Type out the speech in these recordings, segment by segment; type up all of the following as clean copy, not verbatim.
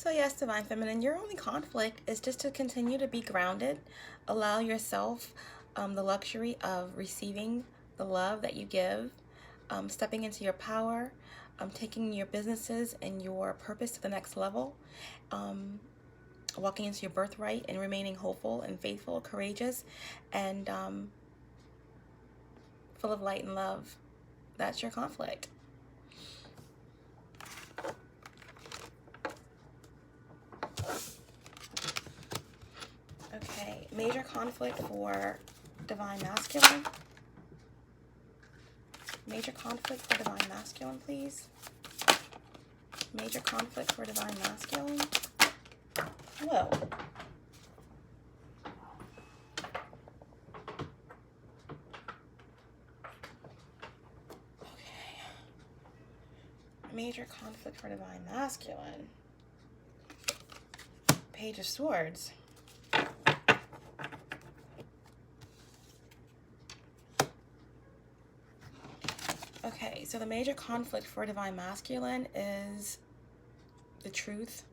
So yes, Divine Feminine, your only conflict is just to continue to be grounded. Allow yourself the luxury of receiving the love that you give, stepping into your power, taking your businesses and your purpose to the next level, walking into your birthright and remaining hopeful and faithful, courageous, and full of light and love. That's your conflict. Okay, major conflict for Divine Masculine. Major conflict for Divine Masculine, please. Major conflict for Divine Masculine. Whoa. Okay. Major conflict for Divine Masculine. Page of Swords. Okay, so the major conflict for Divine Masculine is the truth.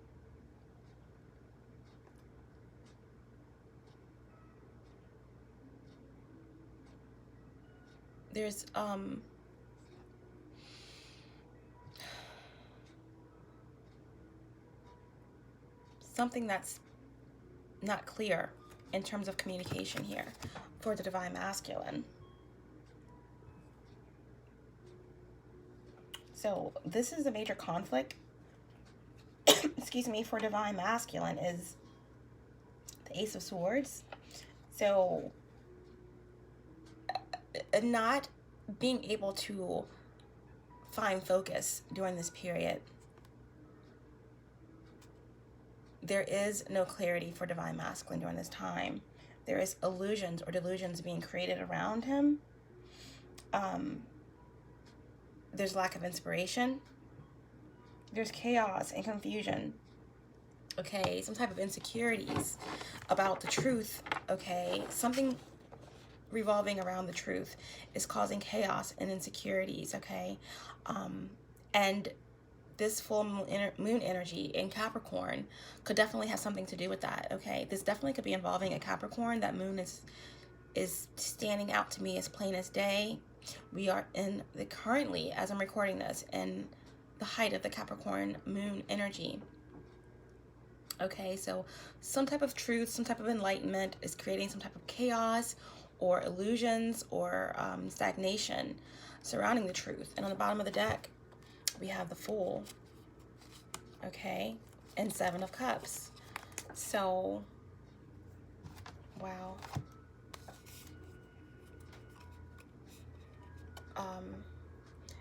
There's something that's not clear in terms of communication here for the Divine Masculine. So this is a major conflict, excuse me, for Divine Masculine is the Ace of Swords. So not being able to find focus during this period. There is no clarity for Divine Masculine during this time. There is illusions or delusions being created around him. There's lack of inspiration. There's chaos and confusion. Okay, some type of insecurities about the truth. Okay, something revolving around the truth is causing chaos and insecurities. Okay, and this full moon energy in Capricorn could definitely have something to do with that. Okay, this definitely could be involving a Capricorn. That moon is standing out to me as plain as day. We are in the currently, as I'm recording this, in the height of the Capricorn moon energy. Okay, so some type of truth, some type of enlightenment is creating some type of chaos or illusions or stagnation surrounding the truth. And on the bottom of the deck, we have the Fool, okay, and Seven of Cups. So, wow.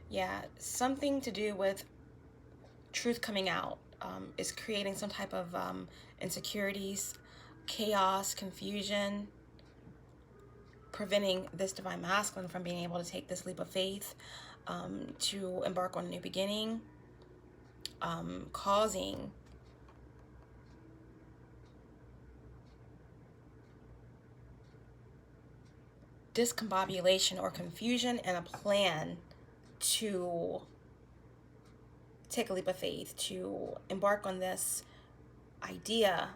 Yeah, something to do with truth coming out is creating some type of insecurities, chaos, confusion, preventing this Divine Masculine from being able to take this leap of faith, to embark on a new beginning, causing discombobulation or confusion and a plan to take a leap of faith, to embark on this idea.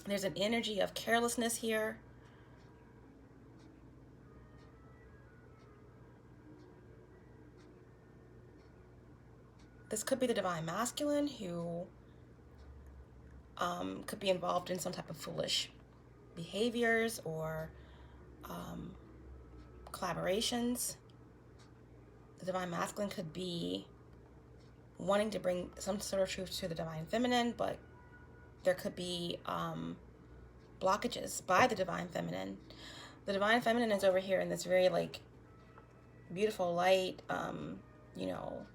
There's an energy of carelessness here. This could be the Divine Masculine who could be involved in some type of foolish behaviors or collaborations. The Divine Masculine could be wanting to bring some sort of truth to the Divine Feminine, but there could be blockages by the Divine Feminine. The Divine Feminine is over here in this very like beautiful light, you know,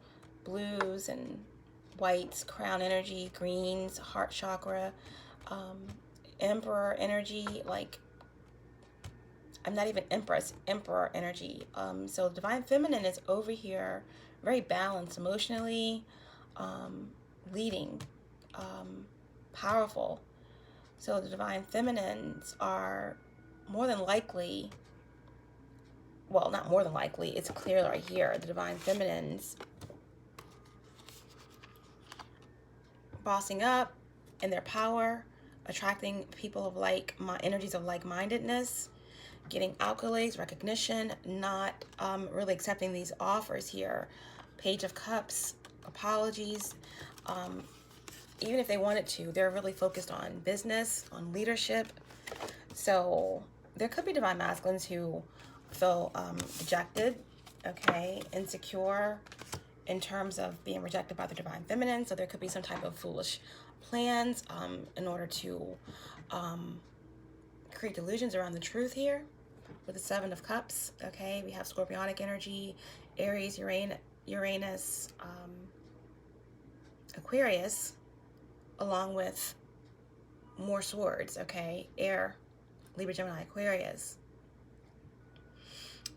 blues and whites, crown energy, greens, heart chakra, emperor energy, like I'm not even empress, emperor energy. So Divine Feminine is over here, very balanced emotionally, leading, powerful. So the Divine Feminines are more than likely, well, not more than likely, it's clear right here, the Divine Feminines bossing up in their power, attracting people of energies of like-mindedness, getting accolades, recognition, not really accepting these offers here. Page of Cups, apologies. Even if they wanted to, they're really focused on business, on leadership. So there could be divine masculines who feel rejected, okay, insecure in terms of being rejected by the divine feminine. So there could be some type of foolish plans in order to create delusions around the truth here. With the Seven of Cups, okay, we have Scorpionic energy, Aries, Uranus, Aquarius, along with more swords, okay, Air, Libra, Gemini, Aquarius.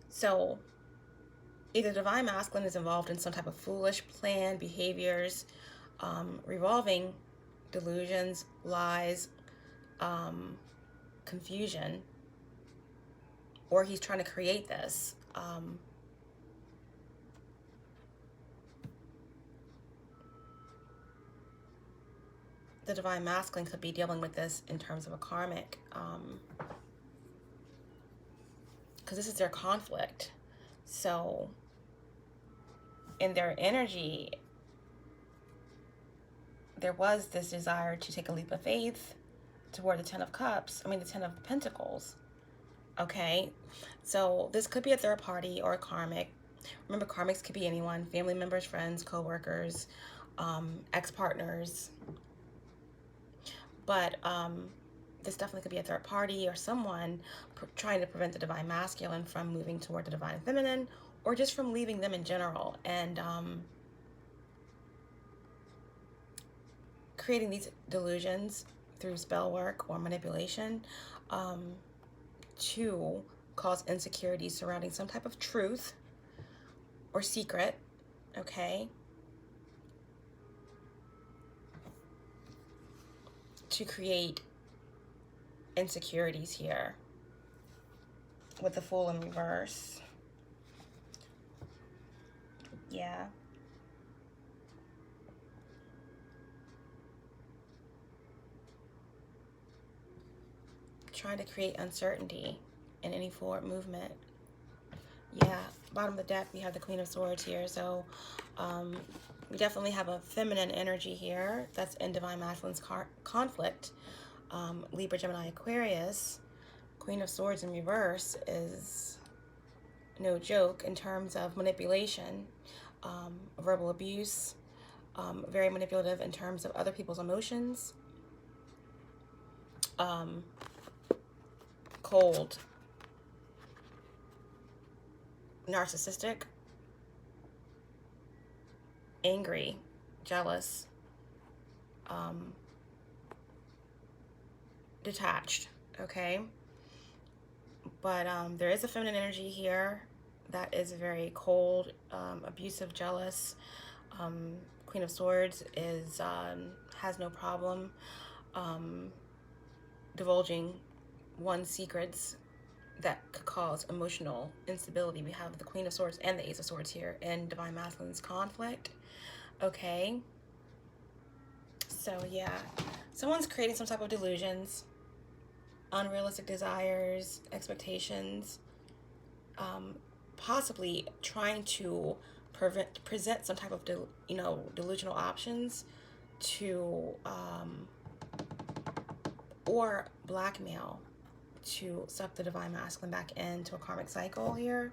So either divine masculine is involved in some type of foolish plan, behaviors, revolving delusions, lies, confusion, or he's trying to create this. The divine masculine could be dealing with this in terms of a karmic, because this is their conflict. So in their energy, there was this desire to take a leap of faith toward the Ten of Cups, the Ten of Pentacles. Okay, so this could be a third party or a karmic. Remember, karmics could be anyone, family members, friends, co-workers, ex-partners. But this definitely could be a third party or someone trying to prevent the divine masculine from moving toward the divine feminine, or just from leaving them in general, and creating these delusions through spell work or manipulation to cause insecurities surrounding some type of truth or secret, okay? To create insecurities here with the Fool in reverse. Yeah. Trying to create uncertainty in any forward movement. Yeah, bottom of the deck, we have the Queen of Swords here. So we definitely have a feminine energy here that's in divine masculine's conflict. Libra, Gemini, Aquarius. Queen of Swords in reverse is no joke in terms of manipulation, verbal abuse, very manipulative in terms of other people's emotions, cold, narcissistic, angry, jealous, detached, okay? But there is a feminine energy here that is very cold, abusive, jealous. Queen of Swords is has no problem divulging one's secrets that could cause emotional instability. We have the Queen of Swords and the Ace of Swords here in divine masculine's conflict. Okay, so yeah, someone's creating some type of delusions, unrealistic desires, expectations, possibly trying to present some type of delusional options to or blackmail to suck the divine masculine back into a karmic cycle here.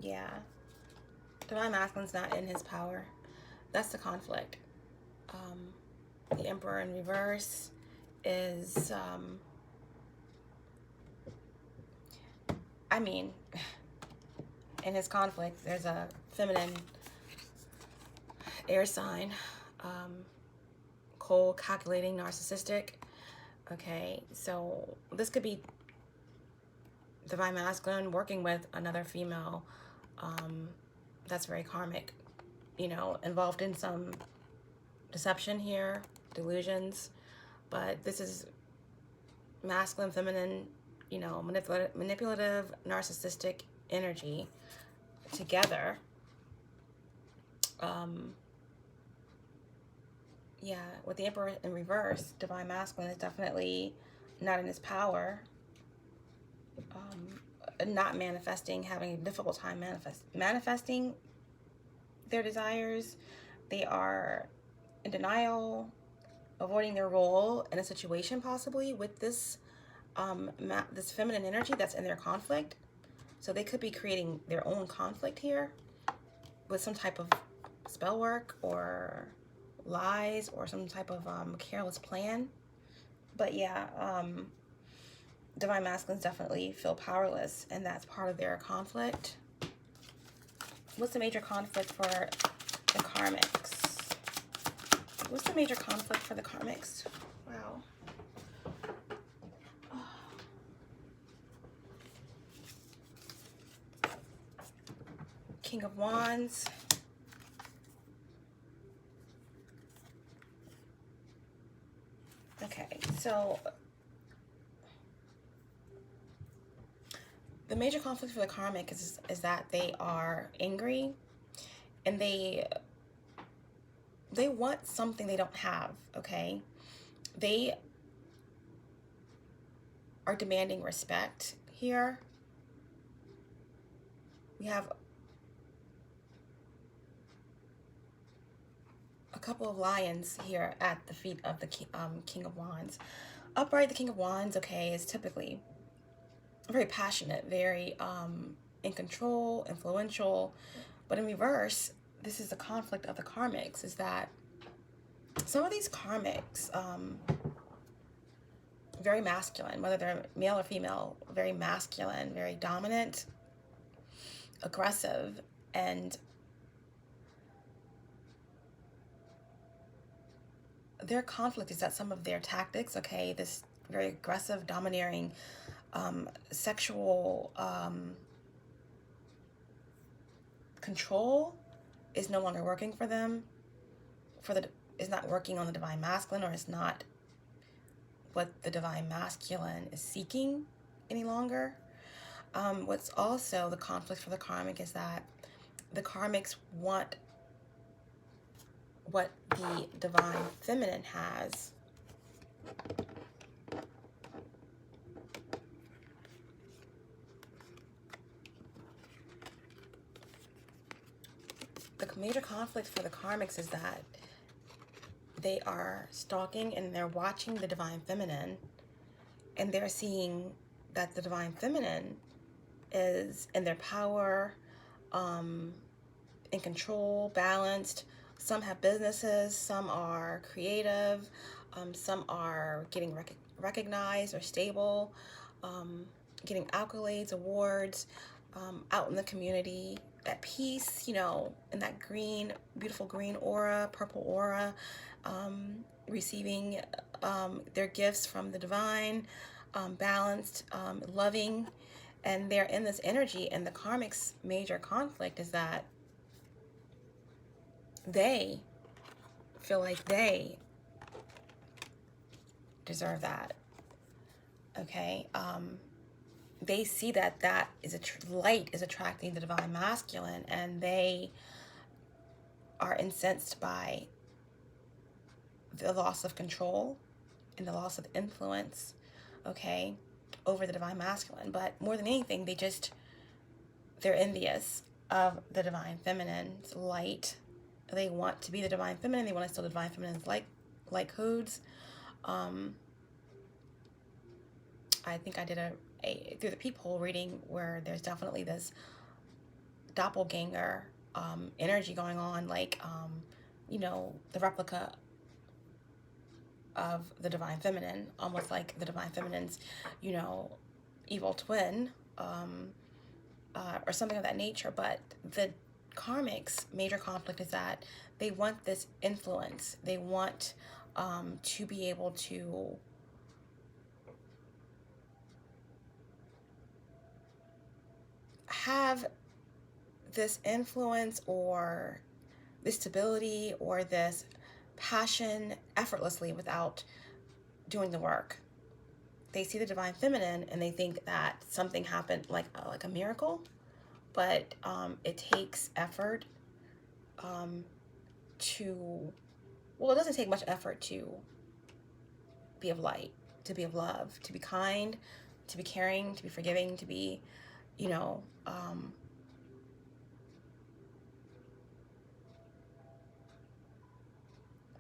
Yeah, divine masculine's not in his power. That's the conflict. The Emperor in reverse is in his conflict, there's a feminine air sign, cold, calculating, narcissistic. Okay, so this could be divine masculine working with another female that's very karmic, involved in some deception here, delusions. But this is masculine, feminine you know, manipulative, narcissistic energy together. Yeah, with the Emperor in reverse, divine masculine is definitely not in his power. Not manifesting, having a difficult time manifesting their desires. They are in denial, avoiding their role in a situation, possibly with this this feminine energy that's in their conflict. So they could be creating their own conflict here with some type of spell work or lies or some type of careless plan. But yeah, divine masculines definitely feel powerless, and that's part of their conflict. What's the major conflict for the karmics? What's the major conflict for the karmics? Wow. King of Wands. Okay, so the major conflict for the karmic is that they are angry, and they want something they don't have, okay? They are demanding respect here. We have a couple of lions here at the feet of the King of Wands. Upright, the King of Wands, okay, is typically very passionate, very in control, influential. But in reverse, this is the conflict of the karmics, is that some of these karmics, very masculine, whether they're male or female, very masculine, very dominant, aggressive, and their conflict is that some of their tactics, okay, this very aggressive, domineering, sexual control is no longer working for them. Is not working on the divine masculine, or is not what the divine masculine is seeking any longer. What's also the conflict for the karmic is that the karmics want what the divine feminine has. The major conflict for the karmics is that they are stalking and they're watching the divine feminine, and they're seeing that the divine feminine is in their power, in control, balanced. Some have businesses, some are creative, some are getting recognized or stable, getting accolades, awards, out in the community, at peace, you know, in that green, beautiful green aura, purple aura, receiving their gifts from the divine, balanced, loving, and they're in this energy. And the karmic's major conflict is that they feel like they deserve that, okay? They see that that is light is attracting the divine masculine, and they are incensed by the loss of control and the loss of influence, okay, over the divine masculine. But more than anything, they're envious of the divine feminine's light. They want to be the divine feminine. They want to steal the divine feminine's light codes. I think I did a through the peephole reading where there's definitely this doppelganger energy going on, like you know, the replica of the divine feminine, almost like the divine feminine's, you know, evil twin, or something of that nature. But the karmic's major conflict is that they want this influence. They want to be able to have this influence or this stability or this passion effortlessly without doing the work. they see the divine feminine and they think that something happened, like a miracle, but it takes effort to, well, it doesn't take much effort to be of light, to be of love, to be kind, to be caring, to be forgiving, to be, you know,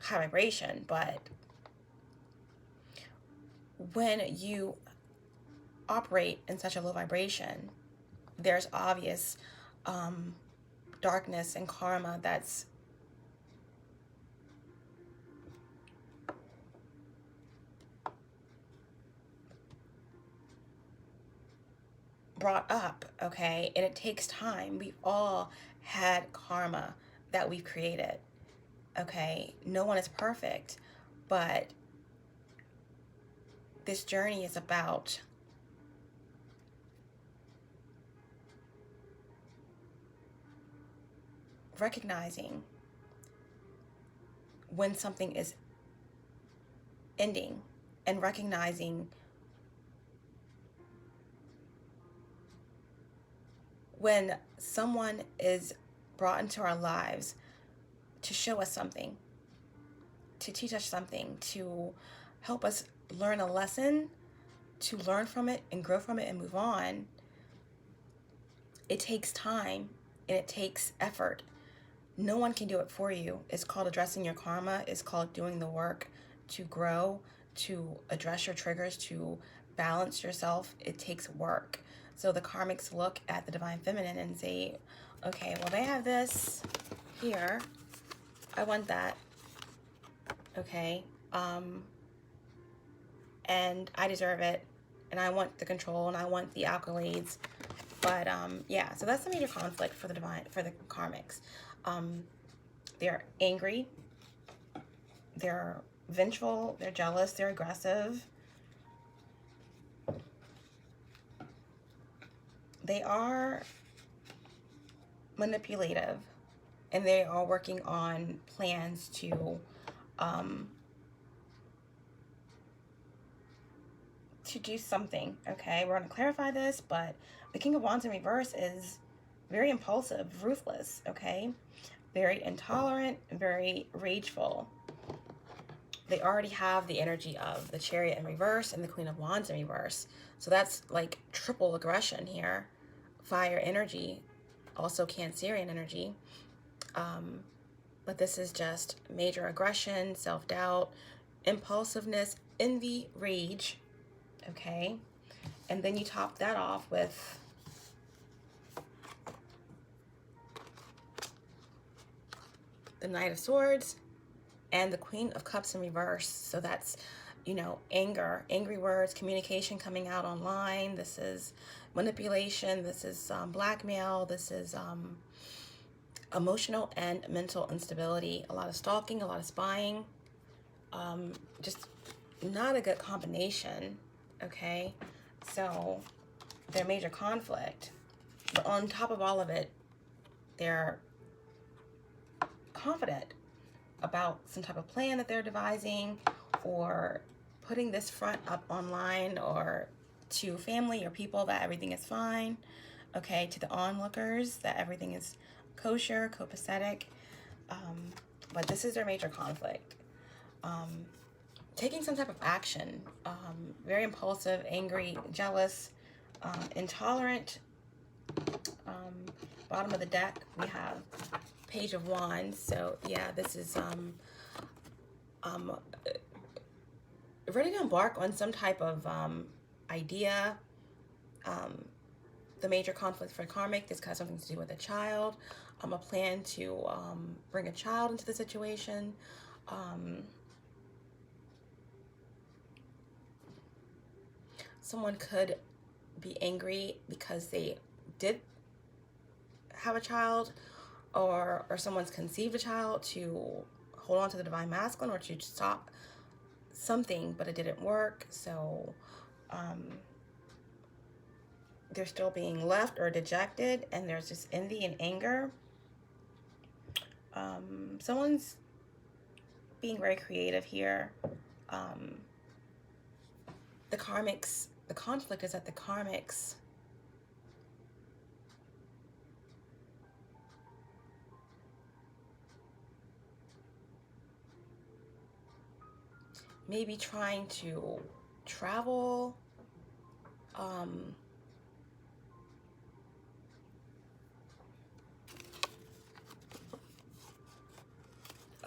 high vibration. But when you operate in such a low vibration, there's obvious darkness and karma that's brought up, okay? And it takes time. We've all had karma that we've created, okay? No one is perfect, but this journey is about recognizing when something is ending and recognizing when someone is brought into our lives to show us something, to teach us something, to help us learn a lesson, to learn from it and grow from it and move on. It takes time and it takes effort. No one can do it for you. It's called addressing your karma. It's called doing the work to grow, to address your triggers, to balance yourself. It takes work. So the karmics look at the divine feminine and say, okay, well, they have this here. I want that. Okay. And I deserve it. And I want the control and I want the accolades. But yeah, so that's the major conflict for the karmics. They're angry, they're vengeful, they're jealous, they're aggressive. They are manipulative, and they are working on plans to do something, okay? We're going to clarify this, but the King of Wands in reverse is very impulsive, ruthless, okay? Very intolerant, very rageful. They already have the energy of the Chariot in reverse and the Queen of Wands in reverse. So that's like triple aggression here. Fire energy, also Cancerian energy. But this is just major aggression, self-doubt, impulsiveness, envy, rage, okay? And then you top that off with the Knight of Swords and the Queen of Cups in reverse. So that's, you know, anger, angry words, communication coming out online. This is manipulation. This is blackmail. This is emotional and mental instability. A lot of stalking, a lot of spying. Just not a good combination, okay? So they're major conflict. But on top of all of it, they're confident about some type of plan that they're devising, or putting this front up online or to family or people that everything is fine, okay, to the onlookers that everything is kosher, copacetic. But this is their major conflict. Taking some type of action, very impulsive, angry, jealous, intolerant. Bottom of the deck, we have Page of Wands. So yeah, this is ready to embark on some type of idea. The major conflict for karmic, this has something to do with a child. A plan to bring a child into the situation. Someone could be angry because they did have a child, or someone's conceived a child to hold on to the divine masculine, or to stop something, but it didn't work. So they're still being left or dejected, and there's just envy and anger. Someone's being very creative here. the karmics, the conflict is that the karmics may be trying to travel,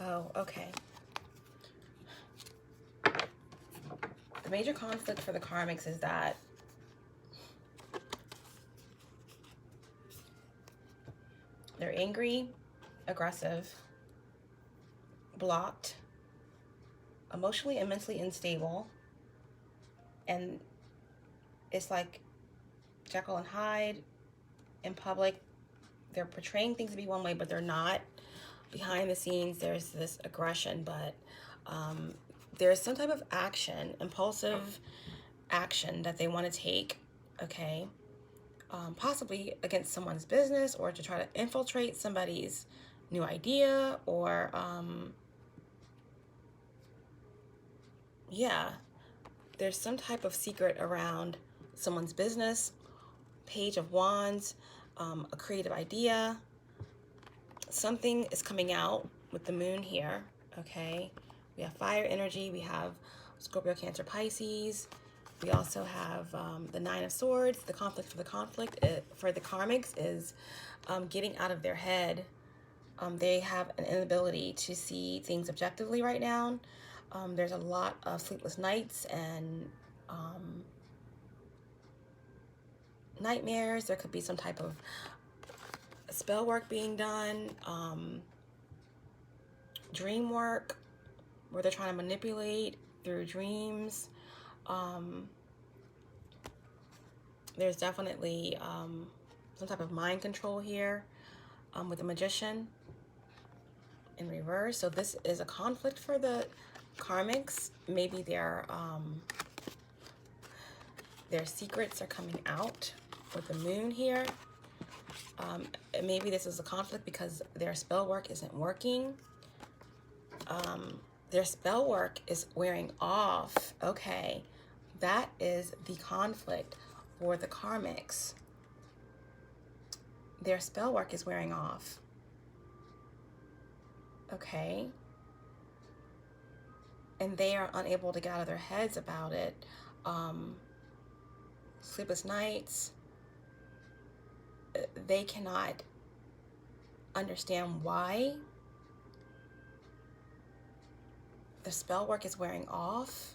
oh, okay. The major conflict for the karmics is that they're angry, aggressive, blocked, emotionally and mentally unstable, and it's like Jekyll and Hyde in public. They're portraying things to be one way, but they're not. Behind the scenes, there's this aggression, but there's some type of action, impulsive action that they want to take, okay? Possibly against someone's business, or to try to infiltrate somebody's new idea, or yeah, there's some type of secret around someone's business, Page of Wands, a creative idea. Something is coming out with the moon here, okay? We have fire energy, we have Scorpio, Cancer, Pisces. We also have the Nine of Swords. The conflict for the conflict, for the karmics, is getting out of their head. They have an inability to see things objectively right now. There's a lot of sleepless nights and nightmares. There could be some type of spell work being done, dream work, where they're trying to manipulate through dreams. There's definitely some type of mind control here with the Magician in reverse. So this is a conflict for the karmics. Maybe their secrets are coming out with the moon here. Maybe this is a conflict because their spell work isn't working. Their spell work is wearing off. Okay, that is the conflict for the karmics. Their spell work is wearing off. Okay. And they are unable to get out of their heads about it. Sleepless nights. They cannot understand why the spell work is wearing off.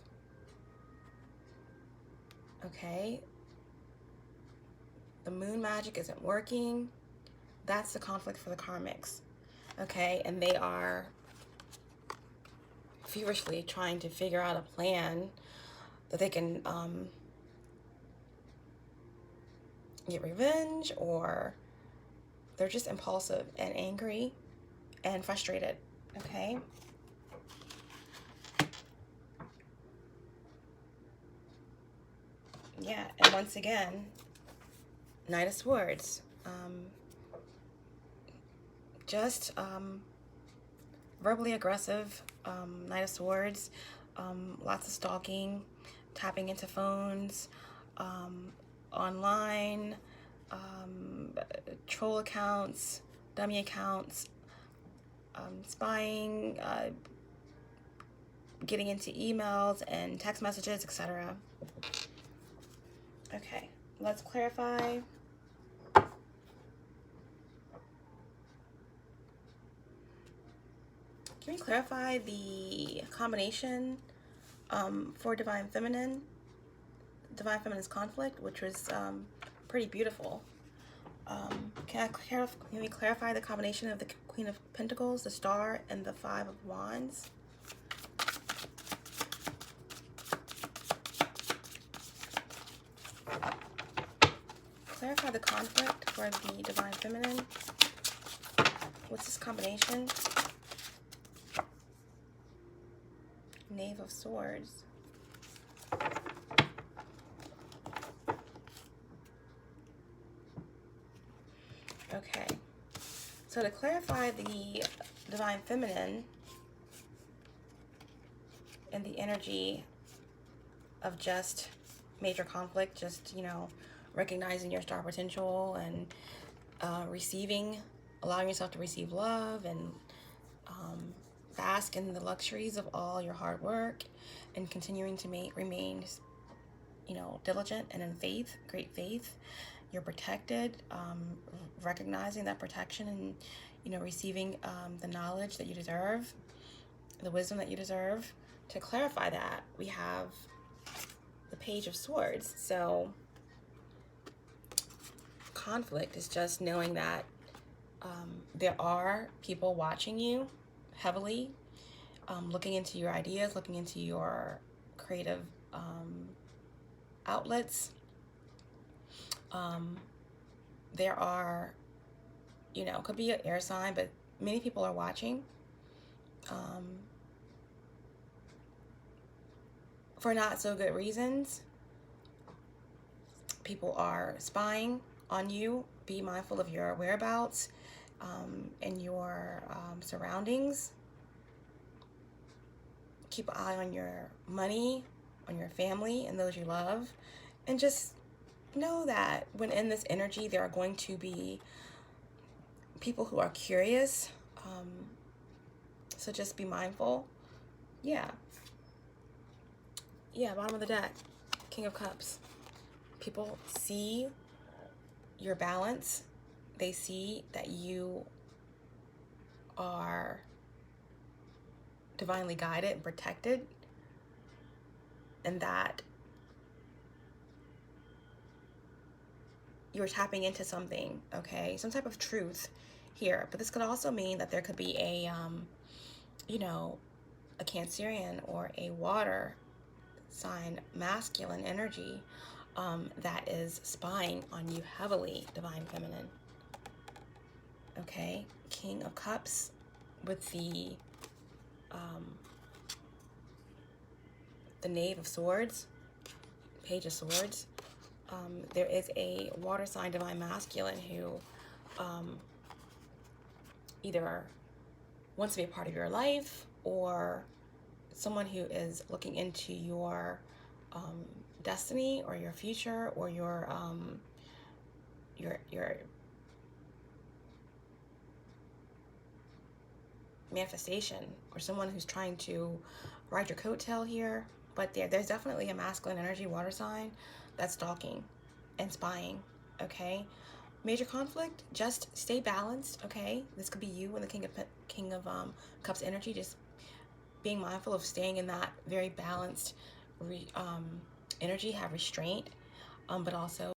Okay. The moon magic isn't working. That's the conflict for the karmics. Okay. And they are feverishly trying to figure out a plan that they can get revenge, or they're just impulsive and angry and frustrated. Okay. Yeah, and once again, Knight of Swords. Just verbally aggressive, Knight of Swords, lots of stalking, tapping into phones, online, troll accounts, dummy accounts, spying, getting into emails and text messages, etc. Okay, let's clarify. Can we clarify the combination for Divine Feminine? Divine Feminine's conflict, which was pretty beautiful. Can we clarify the combination of the Queen of Pentacles, the Star, and the Five of Wands? Clarify the conflict for the Divine Feminine. What's this combination? Knave of Swords. Okay, so to clarify the Divine Feminine and the energy of just major conflict, just, you know, recognizing your star potential and receiving, allowing yourself to receive love and bask in the luxuries of all your hard work, and continuing to remain, you know, diligent and in faith, great faith. You're protected, recognizing that protection, and, you know, receiving the knowledge that you deserve, the wisdom that you deserve. To clarify that, we have the Page of Swords. So conflict is just knowing that there are people watching you heavily, looking into your ideas, looking into your creative outlets. There are, you know, could be an air sign, but many people are watching for not so good reasons. People are spying on you. Be mindful of your whereabouts and your surroundings. Keep an eye on your money, on your family and those you love, and just know that when in this energy, there are going to be people who are curious. So just be mindful. Yeah, bottom of the deck, King of Cups. People see your balance. They see that you are divinely guided and protected, and that you're tapping into something, okay? Some type of truth here. But this could also mean that there could be a, you know, a Cancerian or a water sign, masculine energy that is spying on you heavily, Divine Feminine. Okay, King of Cups with the Knave of Swords, Page of Swords. There is a water sign, Divine Masculine, who either wants to be a part of your life, or someone who is looking into your destiny or your future, or your manifestation, or someone who's trying to ride your coattail here. But there's definitely a masculine energy water sign that's stalking and spying, okay? Major conflict, just stay balanced, okay? This could be you and the King of Cups energy, just being mindful of staying in that very balanced energy, have restraint, but also